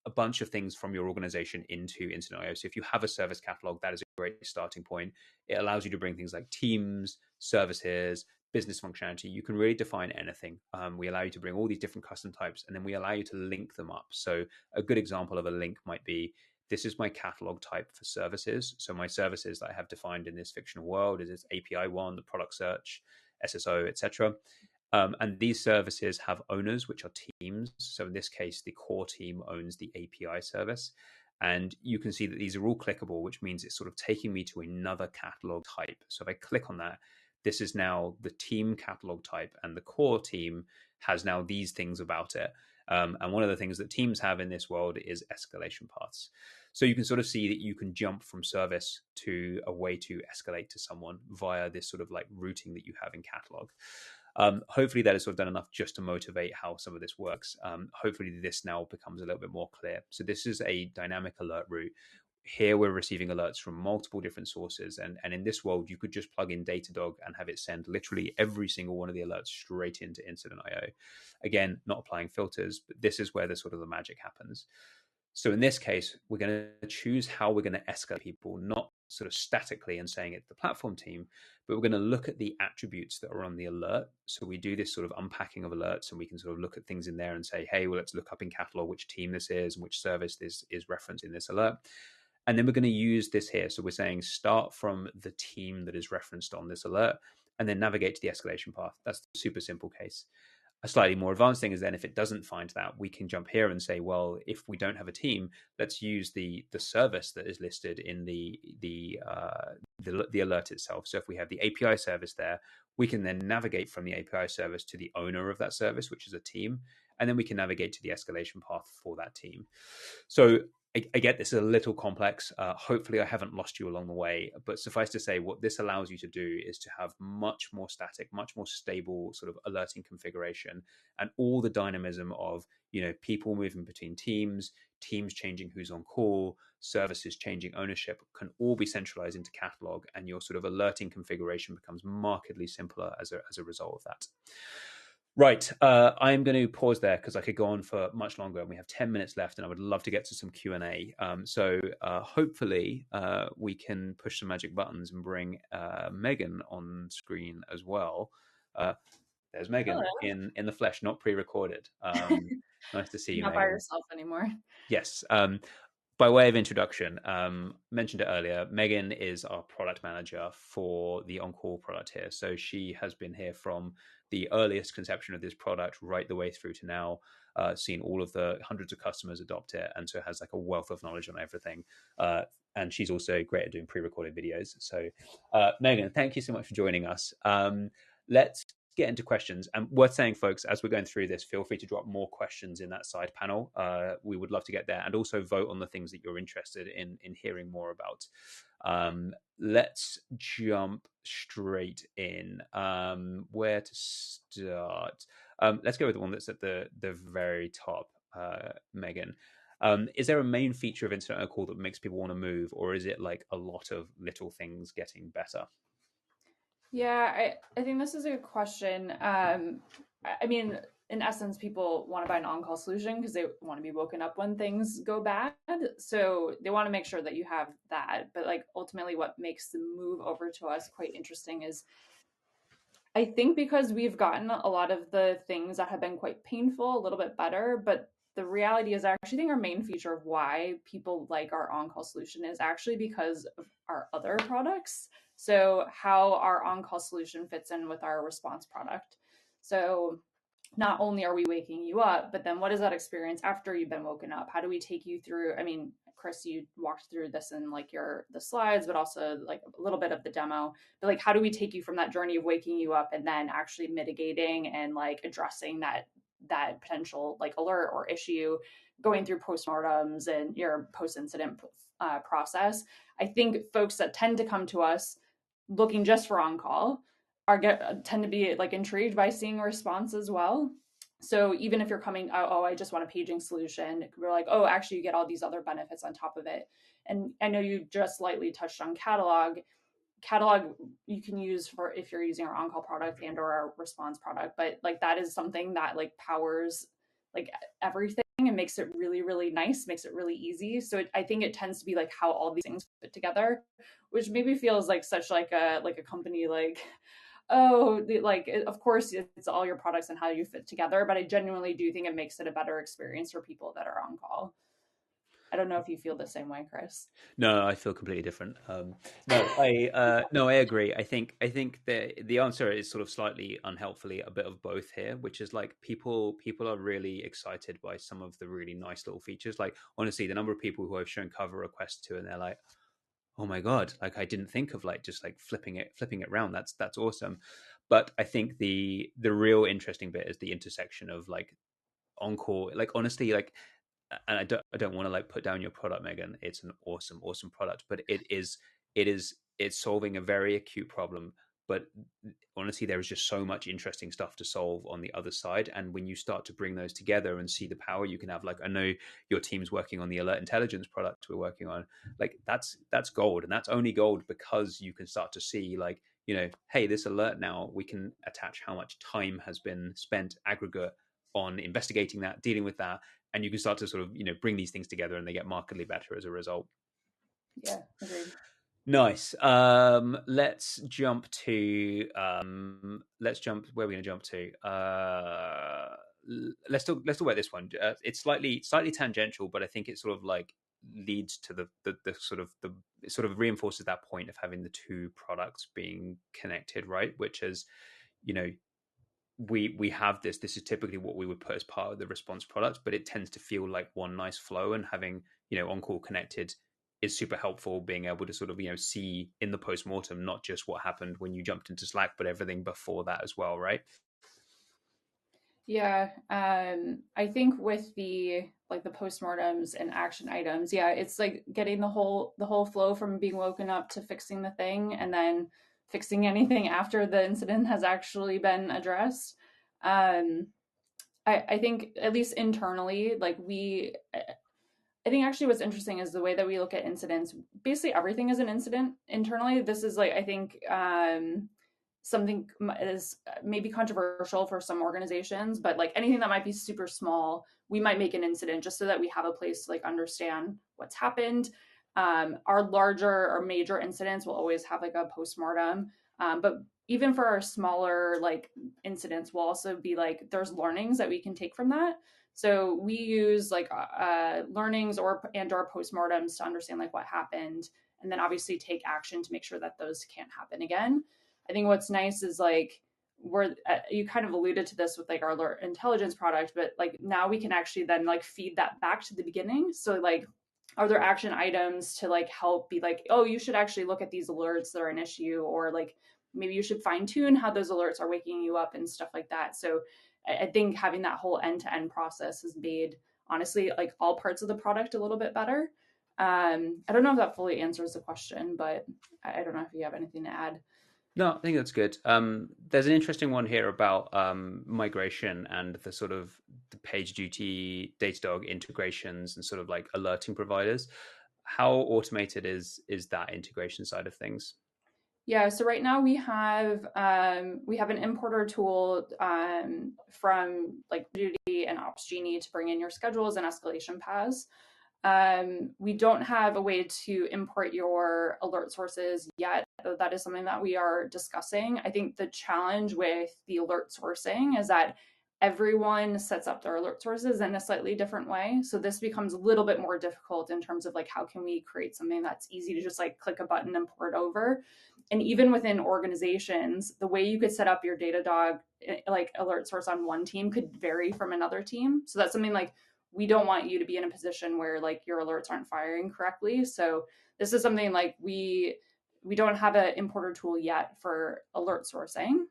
[SPEAKER 1] a bunch of things from your organization into Incident.io. So if you have a service catalog, that is a great starting point. It allows you to bring things like teams, services, business functionality. You can really define anything. We allow you to bring all these different custom types, and then we allow you to link them up. So a good example of a link might be, this is my catalog type for services. So my services that I have defined in this fictional world is this API one, the product search, SSO, etc. And these services have owners, which are teams. So in this case, the core team owns the API service. And you can see that these are all clickable, which means it's sort of taking me to another catalog type. So if I click on that, this is now the team catalog type, and the core team has now these things about it. And one of the things that teams have in this world is escalation paths. So you can sort of see that you can jump from service to a way to escalate to someone via this sort of like routing that you have in catalog. Hopefully that has sort of done enough just to motivate how some of this works. Hopefully this now becomes a little bit more clear. So this is a dynamic alert route. Here we're receiving alerts from multiple different sources. And in this world, you could just plug in Datadog and have it send literally every single one of the alerts straight into Incident.io. Again, not applying filters, but this is where the sort of the magic happens. So in this case, we're going to choose how we're going to escalate people, not sort of statically and saying it's the platform team, but we're going to look at the attributes that are on the alert. So we do this sort of unpacking of alerts, and we can sort of look at things in there and say, hey, well, let's look up in catalog which team this is and which service this is referenced in this alert. And then we're going to use this here. So we're saying start from the team that is referenced on this alert and then navigate to the escalation path. That's the super simple case. A slightly more advanced thing is then if it doesn't find that, we can jump here and say, well, if we don't have a team, let's use the service that is listed in the alert itself. So if we have the API service there, we can then navigate from the API service to the owner of that service, which is a team, and then we can navigate to the escalation path for that team. So I get this is a little complex. Hopefully I haven't lost you along the way, but suffice to say, what this allows you to do is to have much more static, much more stable sort of alerting configuration, and all the dynamism of, people moving between teams changing who's on call, services changing ownership can all be centralized into catalog, and your sort of alerting configuration becomes markedly simpler as a result of that. Right, I'm going to pause there because I could go on for much longer, and we have 10 minutes left, and I would love to get to some Q&A. So hopefully we can push some magic buttons and bring Megan on screen as well. There's Megan in the flesh, not pre-recorded. Nice to see you,
[SPEAKER 2] Not
[SPEAKER 1] Megan.
[SPEAKER 2] by yourself anymore.
[SPEAKER 1] Yes. By way of introduction, mentioned it earlier, Megan is our product manager for the On-Call product here. So she has been here from the earliest conception of this product right the way through to now, seen all of the hundreds of customers adopt it, and so has like a wealth of knowledge on everything. And she's also great at doing pre-recorded videos. So Megan, thank you so much for joining us. Let's get into questions. And worth saying, folks, as we're going through this, feel free to drop more questions in that side panel. We would love to get there, and also vote on the things that you're interested in hearing more about. Let's jump straight in. Where to start? Let's go with the one that's at the very top, Megan. Is there a main feature of Incident Call that makes people want to move, or is it like a lot of little things getting better?
[SPEAKER 2] Yeah, I think this is a good question. I mean, in essence, people want to buy an on-call solution because they want to be woken up when things go bad. So they want to make sure that you have that. But like ultimately what makes the move over to us quite interesting is I think because we've gotten a lot of the things that have been quite painful a little bit better, but the reality is I actually think our main feature of why people like our on-call solution is actually because of our other products. So how our on-call solution fits in with our response product. So not only are we waking you up, but then what is that experience after you've been woken up? How do we take you through? I mean, Chris, you walked through this in like the slides, but also like a little bit of the demo. But like, how do we take you from that journey of waking you up and then actually mitigating and like addressing that potential like alert or issue, going through postmortems and your post-incident process? I think folks that tend to come to us looking just for on-call tend to be like intrigued by seeing a response as well. So even if you're coming, oh, I just want a paging solution, we're like, oh, actually you get all these other benefits on top of it. And I know you just lightly touched on catalog you can use for if you're using our on-call product and or our response product, but like that is something that like powers like everything and makes it really, really nice, makes it really easy. So I think it tends to be like how all these things fit together, which maybe feels like such like a company like, oh, like of course it's all your products and how you fit together, but I genuinely do think it makes it a better experience for people that are on call. I don't know if you feel the same way, Chris.
[SPEAKER 1] No, I feel completely different. No, I agree. I think the answer is sort of slightly unhelpfully a bit of both here, which is like people are really excited by some of the really nice little features. Like honestly, the number of people who I've shown cover requests to, and they're like, "Oh my god! Like I didn't think of like just like flipping it around. That's awesome." But I think the real interesting bit is the intersection of like on call. Like honestly, like and I don't want to like put down your product, Megan. It's an awesome product, but it's solving a very acute problem. But honestly, there is just so much interesting stuff to solve on the other side. And when you start to bring those together and see the power you can have, like I know your team's working on the alert intelligence product we're working on, like that's gold, and that's only gold because you can start to see like, hey, this alert now we can attach how much time has been spent aggregate on investigating that, dealing with that, and you can start to sort of bring these things together and they get markedly better as a result.
[SPEAKER 2] Yeah, agreed.
[SPEAKER 1] Nice. Let's jump where are we going to jump to? Let's talk about this one. It's slightly tangential, but I think it sort of like leads to the it sort of reinforces that point of having the two products being connected, right? Which is, we have this is typically what we would put as part of the response product, but it tends to feel like one nice flow, and having on call connected is super helpful, being able to sort of see in the post-mortem not just what happened when you jumped into Slack, but everything before that as well, right?
[SPEAKER 2] Yeah, I think with the postmortems and action items, yeah, it's like getting the whole flow from being woken up to fixing the thing, and then fixing anything after the incident has actually been addressed. I think at least internally, like I think actually what's interesting is the way that we look at incidents. Basically, everything is an incident internally. This is like I think something is maybe controversial for some organizations, but like anything that might be super small, we might make an incident just so that we have a place to like understand what's happened. Our larger or major incidents will always have like a postmortem, but even for our smaller like incidents, we'll also be like there's learnings that we can take from that. So we use like learnings or postmortems to understand like what happened, and then obviously take action to make sure that those can't happen again. I think what's nice is like you kind of alluded to this with like our alert intelligence product, but like now we can actually then like feed that back to the beginning. So like, are there action items to like help be like, oh, you should actually look at these alerts that are an issue, or like maybe you should fine tune how those alerts are waking you up and stuff like that. So I think having that whole end-to-end process has made honestly like all parts of the product a little bit better. I don't know if that fully answers the question, but I don't know if you have anything to add.
[SPEAKER 1] No, I think that's good. There's an interesting one here about migration and the sort of the PagerDuty, Datadog integrations and sort of like alerting providers. How automated is that integration side of things?
[SPEAKER 2] Yeah, so right now we have an importer tool from like Duty and OpsGenie to bring in your schedules and escalation paths. We don't have a way to import your alert sources yet, though that is something that we are discussing. I think the challenge with the alert sourcing is that everyone sets up their alert sources in a slightly different way. So this becomes a little bit more difficult in terms of like, how can we create something that's easy to just like click a button and port over? And even within organizations, the way you could set up your Datadog like alert source on one team could vary from another team. So that's something like we don't want you to be in a position where like your alerts aren't firing correctly. So this is something like we don't have an importer tool yet for alert sourcing.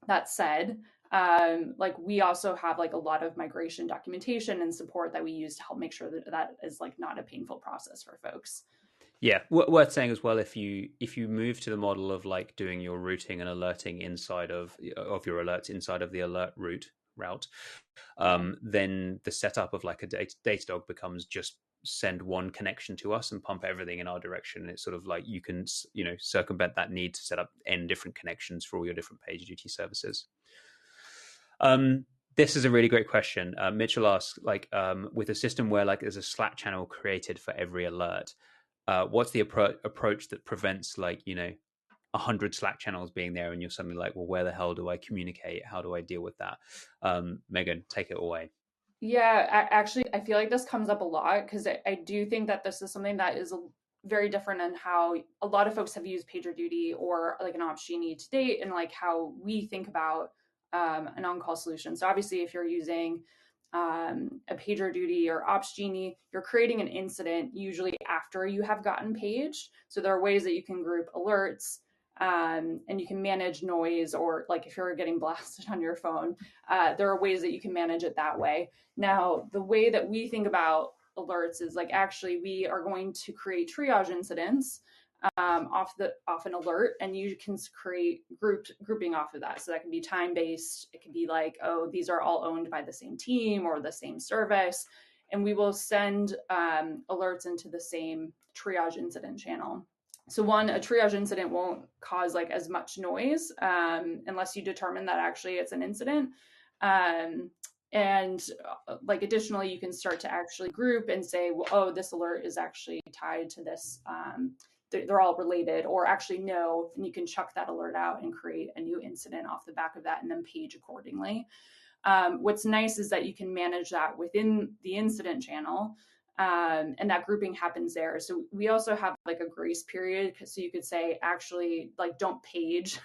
[SPEAKER 2] That said, like we also have like a lot of migration documentation and support that we use to help make sure that that is like not a painful process for folks.
[SPEAKER 1] Yeah, worth saying as well, if you move to the model of like doing your routing and alerting inside of your alerts inside of the alert route, then the setup of like a Datadog becomes just send one connection to us and pump everything in our direction. It's sort of like you can circumvent that need to set up n different connections for all your different PagerDuty services. This is a really great question. Mitchell asks, like, with a system where like there's a Slack channel created for every alert, what's the approach that prevents like 100 Slack channels being there and you're suddenly like, well, where the hell do I communicate? How do I deal with that? Megan, take it away.
[SPEAKER 2] Yeah, actually, I feel like this comes up a lot because I do think that this is something that is very different in how a lot of folks have used PagerDuty or like an OpsGenie to date, and like how we think about an on-call solution. So obviously, if you're using a PagerDuty or OpsGenie, you're creating an incident usually after you have gotten paged. So there are ways that you can group alerts. And you can manage noise, or like if you're getting blasted on your phone, there are ways that you can manage it that way. Now, the way that we think about alerts is like actually we are going to create triage incidents off an alert, and you can create grouping off of that. So that can be time based. It can be like, oh, these are all owned by the same team or the same service, and we will send alerts into the same triage incident channel. So a triage incident won't cause like as much noise unless you determine that actually it's an incident. And like additionally, you can start to actually group and say, well, oh, this alert is actually tied to this. They're all related, or actually no, and you can chuck that alert out and create a new incident off the back of that and then page accordingly. What's nice is that you can manage that within the incident channel. And that grouping happens there. So we also have like a grace period. So you could say, actually, like, don't page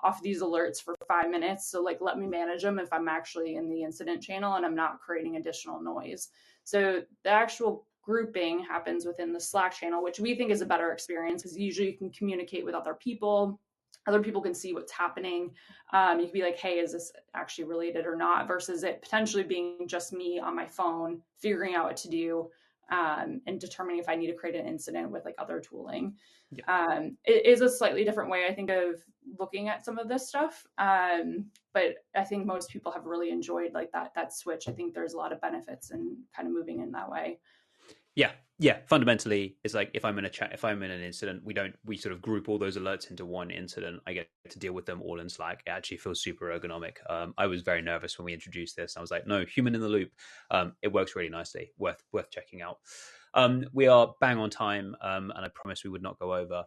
[SPEAKER 2] off these alerts for 5 minutes. So like, let me manage them if I'm actually in the incident channel and I'm not creating additional noise. So the actual grouping happens within the Slack channel, which we think is a better experience because usually you can communicate with other people. Other people can see what's happening. You can be like, hey, is this actually related or not? Versus it potentially being just me on my phone, figuring out what to do. And determining if I need to create an incident with like other tooling. Yeah. It is a slightly different way, I think, of looking at some of this stuff. But I think most people have really enjoyed like that switch. I think there's a lot of benefits in kind of moving in that way.
[SPEAKER 1] Yeah. Fundamentally, it's like if I'm in an incident, we sort of group all those alerts into one incident. I get to deal with them all in Slack. It actually feels super ergonomic. I was very nervous when we introduced this. I was like, no, human in the loop. It works really nicely. Worth checking out. We are bang on time, and I promise we would not go over.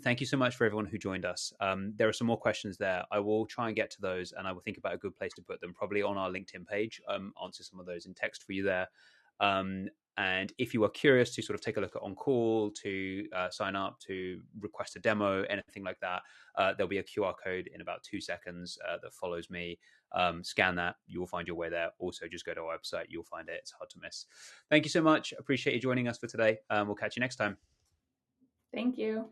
[SPEAKER 1] Thank you so much for everyone who joined us. There are some more questions there. I will try and get to those, and I will think about a good place to put them, probably on our LinkedIn page. Answer some of those in text for you there. And if you are curious to sort of take a look at On Call, to sign up, to request a demo, anything like that, there'll be a QR code in about 2 seconds that follows me. Scan that. You will find your way there. Also, just go to our website. You'll find it. It's hard to miss. Thank you so much. Appreciate you joining us for today. We'll catch you next time.
[SPEAKER 2] Thank you.